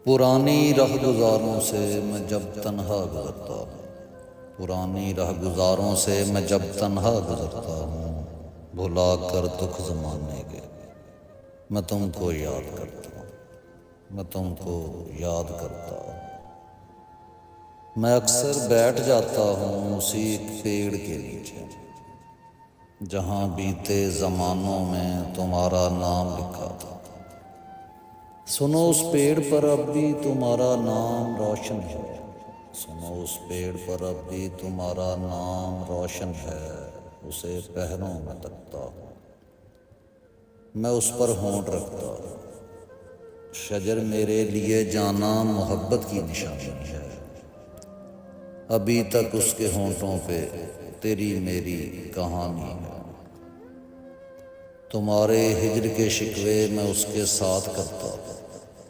پرانی رہ گزاروں سے میں جب تنہا گزرتا ہوں، پرانی رہ گزاروں سے میں جب تنہا گزرتا ہوں، بھلا کر دکھ زمانے کے میں تم کو یاد کرتا ہوں، میں تم کو یاد کرتا ہوں۔ میں اکثر بیٹھ جاتا ہوں اسی ایک پیڑ کے نیچے جہاں بیتے زمانوں میں تمہارا نام لکھا تھا۔ سنو اس پیڑ پر اب بھی تمہارا نام روشن ہے، سنو اس پیڑ پر اب بھی تمہارا نام روشن ہے، اسے پہروں میں تکتا ہوں، میں اس پر ہونٹ رکھتا ہوں۔ شجر میرے لیے جانا محبت کی نشانی ہے، ابھی تک اس کے ہونٹوں پہ تیری میری کہانی ہے۔ تمہارے ہجر کے شکوے میں اس کے ساتھ کرتا ہوں،